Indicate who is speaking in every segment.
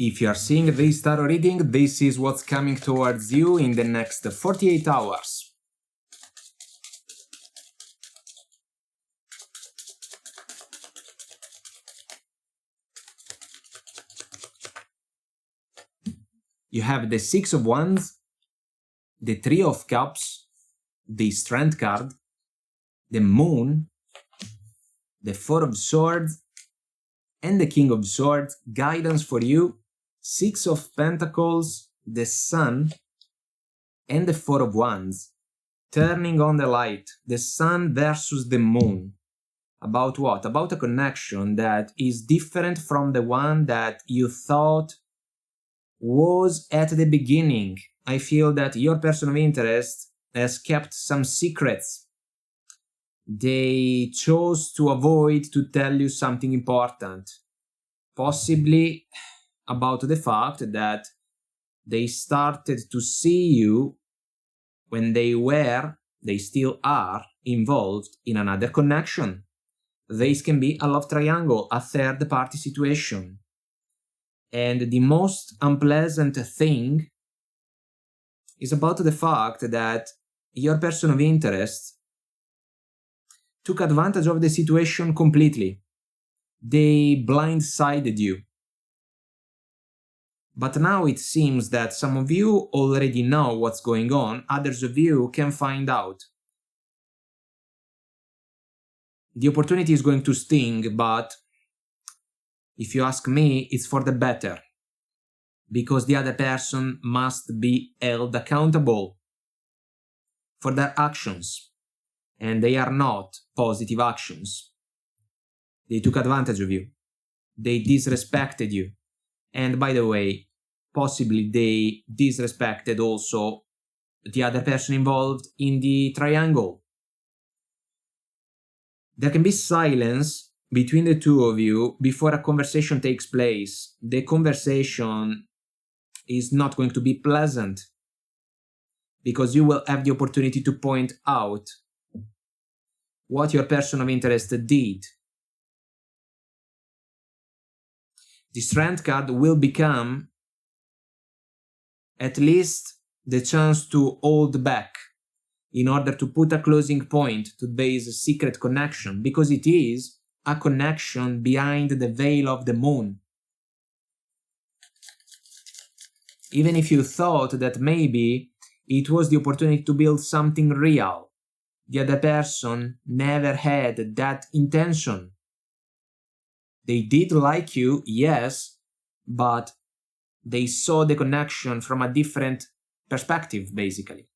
Speaker 1: If you are seeing this tarot reading, this is what's coming towards you in the next 48 hours. You have the Six of Wands, the Three of Cups, the Strength card, the Moon, the Four of Swords, and the King of Swords. Guidance for you, Six of Pentacles, the Sun, and the Four of Wands. Turning on the light, the Sun versus the Moon. About what? About a connection that is different from the one that you thought was at the beginning. I feel that your person of interest has kept some secrets. They chose to avoid to tell you something important. Possibly about the fact that they started to see you when they still are involved in another connection. This can be a love triangle, a third party situation. And the most unpleasant thing is about the fact that your person of interest took advantage of the situation completely. They blindsided you. But now it seems that some of you already know what's going on, others of you can find out. The opportunity is going to sting, but if you ask me, it's for the better. Because the other person must be held accountable for their actions. And they are not positive actions. They took advantage of you. They disrespected you. And by the way, possibly they disrespected also the other person involved in the triangle. There can be silence between the two of you before a conversation takes place. The conversation is not going to be pleasant because you will have the opportunity to point out what your person of interest did. The Strength card will become at least the chance to hold back in order to put a closing point to this secret connection, because it is a connection behind the veil of the moon. Even if you thought that maybe it was the opportunity to build something real, the other person never had that intention. They did like you, yes, but they saw the connection from a different perspective, basically.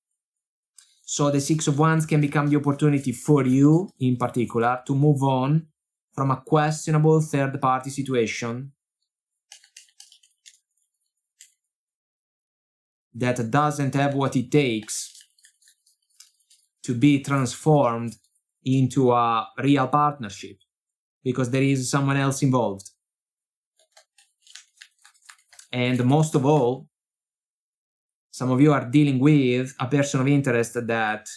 Speaker 1: So the Six of Wands can become the opportunity for you, in particular, to move on from a questionable third-party situation that doesn't have what it takes to be transformed into a real partnership, because there is someone else involved. And most of all, some of you are dealing with a person of interest that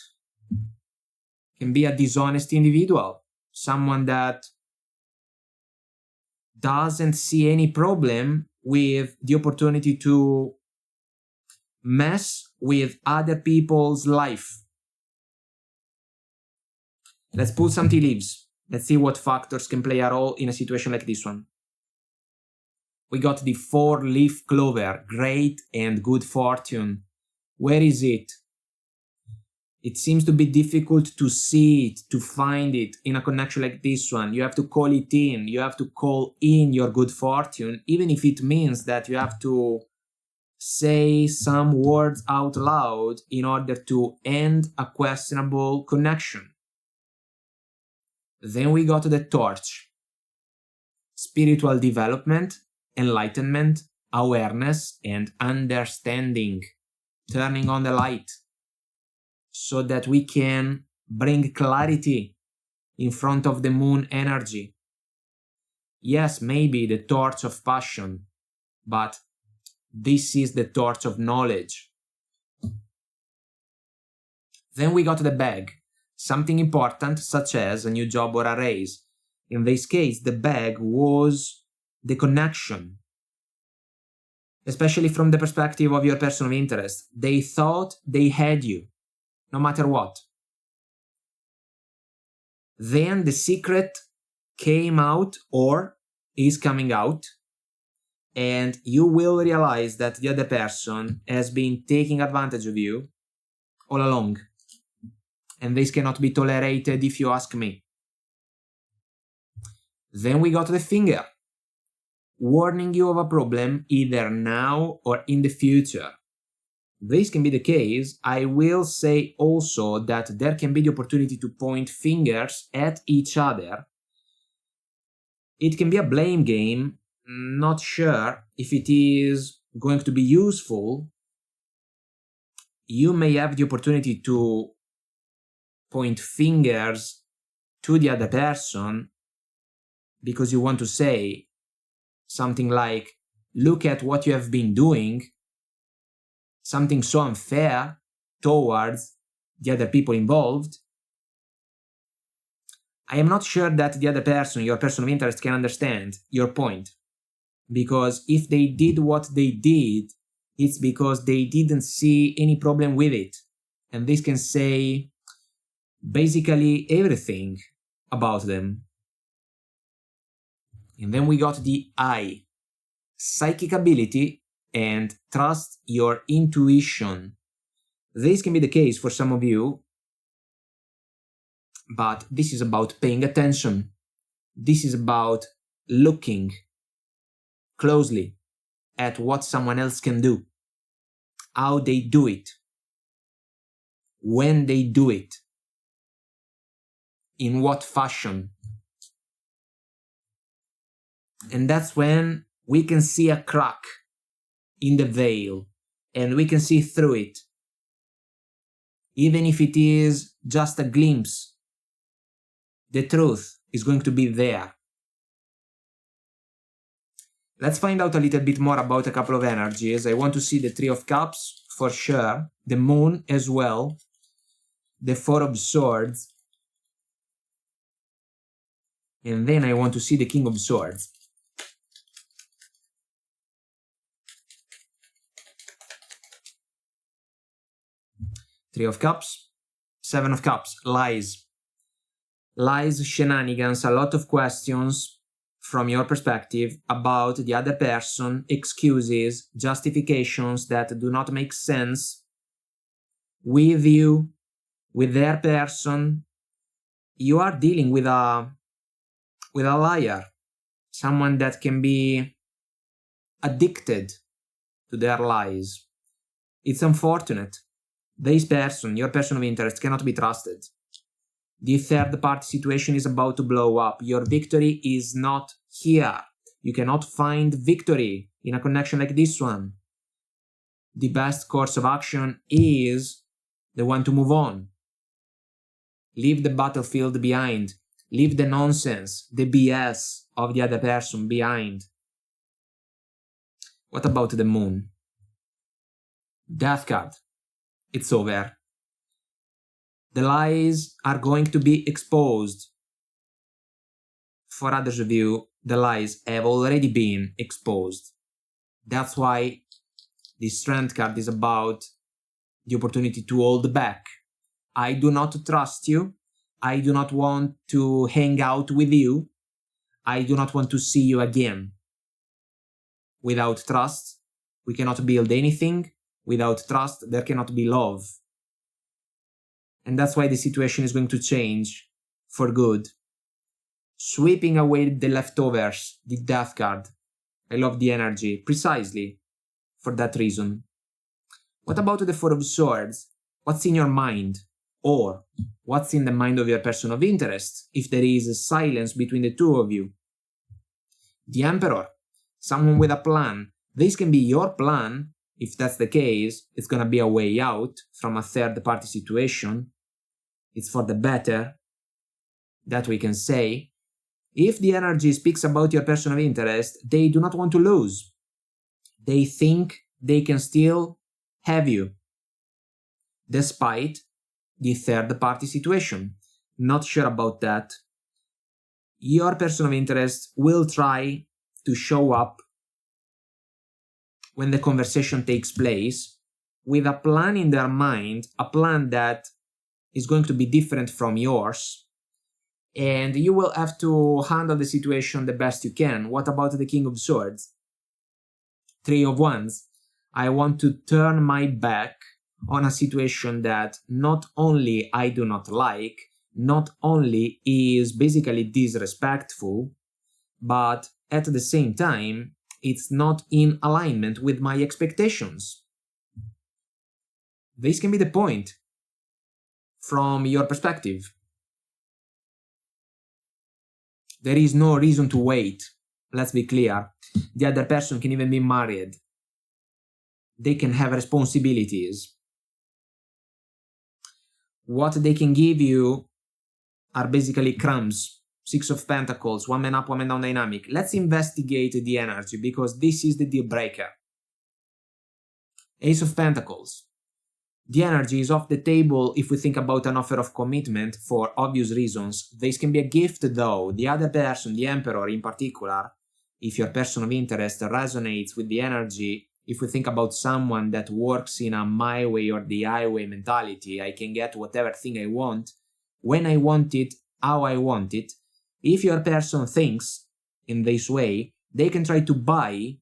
Speaker 1: can be a dishonest individual, someone that doesn't see any problem with the opportunity to mess with other people's life. Let's pull some tea leaves. Let's see what factors can play a role in a situation like this one. We got the 4-leaf clover, great and good fortune. Where is it? It seems to be difficult to see it, to find it in a connection like this one. You have to call it in. You have to call in your good fortune, even if it means that you have to say some words out loud in order to end a questionable connection. Then we got the torch. Spiritual development, enlightenment, awareness, and understanding. Turning on the light so that we can bring clarity in front of the moon energy. Yes, maybe the torch of passion, but this is the torch of knowledge. Then we got the bag. Something important, such as a new job or a raise. In this case, the bag was the connection. especially from the perspective of your person of interest. They thought they had you, no matter what. Then the secret came out or is coming out, and you will realize that the other person has been taking advantage of you all along. And this cannot be tolerated if you ask me. Then we got the finger, warning you of a problem either now or in the future. This can be the case. I will say also that there can be the opportunity to point fingers at each other. It can be a blame game. Not sure if it is going to be useful. You may have the opportunity to point fingers to the other person because you want to say something like, look at what you have been doing, something so unfair towards the other people involved. I am not sure that the other person, your person of interest, can understand your point. Because if they did what they did, it's because they didn't see any problem with it. And this can say basically everything about them. And then we got the I, psychic ability and trust your intuition. This can be the case for some of you, but this is about paying attention. This is about looking closely at what someone else can do, how they do it, when they do it, in what fashion. And that's when we can see a crack in the veil and we can see through it. Even if it is just a glimpse, the truth is going to be there. Let's find out a little bit more about a couple of energies. I want to see the Three of Cups for sure, the Moon as well, the Four of Swords, and then I want to see the King of Swords. Three of Cups, Seven of Cups, lies. Lies, shenanigans, a lot of questions from your perspective about the other person, excuses, justifications that do not make sense with you, with their person. You are dealing with a liar, someone that can be addicted to their lies. It's unfortunate. This person, your person of interest, cannot be trusted. The third party situation is about to blow up. Your victory is not here. You cannot find victory in a connection like this one. The best course of action is the one to move on. Leave the battlefield behind. Leave the nonsense, the BS of the other person behind. What about the Moon? Death card. It's over. The lies are going to be exposed. For others of you, the lies have already been exposed. That's why the Strength card is about the opportunity to hold back. I do not trust you. I do not want to hang out with you. I do not want to see you again. Without trust, we cannot build anything. Without trust, there cannot be love. And that's why the situation is going to change for good. Sweeping away the leftovers, the Death card. I love the energy, precisely for that reason. What about the Four of Swords? What's in your mind? Or what's in the mind of your person of interest if there is a silence between the two of you? The Emperor, someone with a plan. This can be your plan. If that's the case, it's gonna be a way out from a third party situation. It's for the better, that we can say. If the energy speaks about your person of interest, they do not want to lose. They think they can still have you, despite the third party situation. Not sure about that. Your person of interest will try to show up when the conversation takes place with a plan in their mind, a plan that is going to be different from yours, and you will have to handle the situation the best you can. What about the King of Swords? Three of Wands. I want to turn my back on a situation that not only I do not like, not only is basically disrespectful, but at the same time, it's not in alignment with my expectations. This can be the point from your perspective. There is no reason to wait. Let's be clear. The other person can even be married. They can have responsibilities. What they can give you are basically crumbs. Six of Pentacles, one man up, one man down dynamic. Let's investigate the energy because this is the deal breaker. Ace of Pentacles. The energy is off the table if we think about an offer of commitment for obvious reasons. This can be a gift though. The other person, the Emperor in particular, if your person of interest resonates with the energy, if we think about someone that works in a my way or the highway mentality, I can get whatever thing I want, when I want it, how I want it. If your person thinks in this way, they can try to buy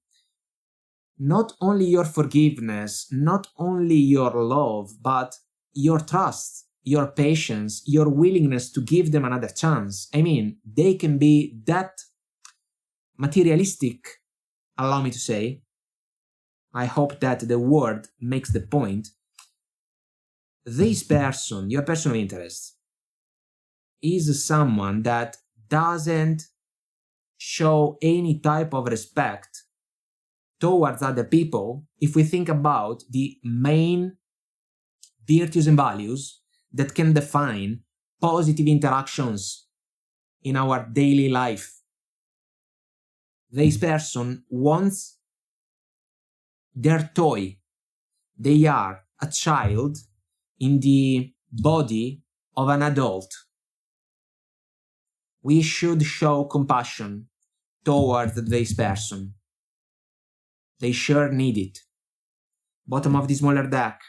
Speaker 1: not only your forgiveness, not only your love, but your trust, your patience, your willingness to give them another chance. I mean, they can be that materialistic, allow me to say. I hope that the word makes the point. This person, your person of interest, is someone that doesn't show any type of respect towards other people if we think about the main virtues and values that can define positive interactions in our daily life. This person wants their toy. They are a child in the body of an adult. We should show compassion towards this person. They sure need it. Bottom of the smaller deck.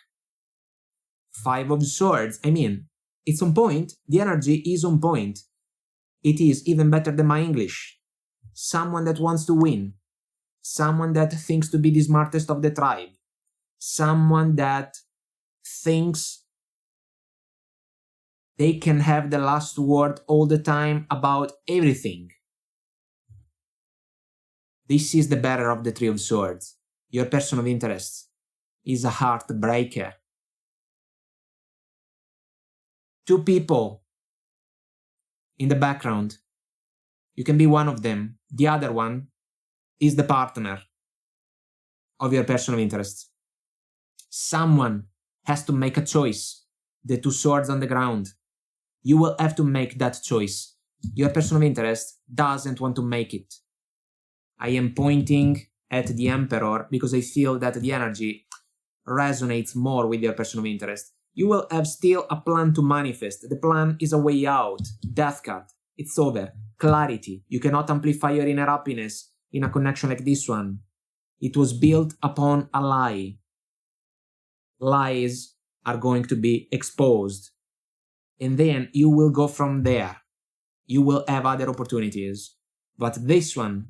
Speaker 1: Five of Swords. I mean, it's on point. The energy is on point. It is even better than my English. Someone that wants to win. Someone that thinks to be the smartest of the tribe. Someone that thinks they can have the last word all the time about everything. This is the bearer of the Three of Swords. Your person of interest is a heartbreaker. Two people in the background. You can be one of them. The other one is the partner of your person of interest. Someone has to make a choice. The two swords on the ground. You will have to make that choice. Your person of interest doesn't want to make it. I am pointing at the Emperor because I feel that the energy resonates more with your person of interest. You will have still a plan to manifest. The plan is a way out. Death card. It's over. Clarity. You cannot amplify your inner happiness in a connection like this one. It was built upon a lie. Lies are going to be exposed. And then you will go from there. You will have other opportunities. But this one,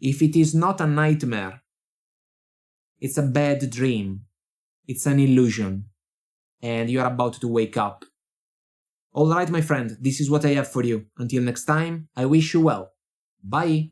Speaker 1: if it is not a nightmare, it's a bad dream. It's an illusion. And you are about to wake up. Alright, my friend, this is what I have for you. Until next time, I wish you well. Bye.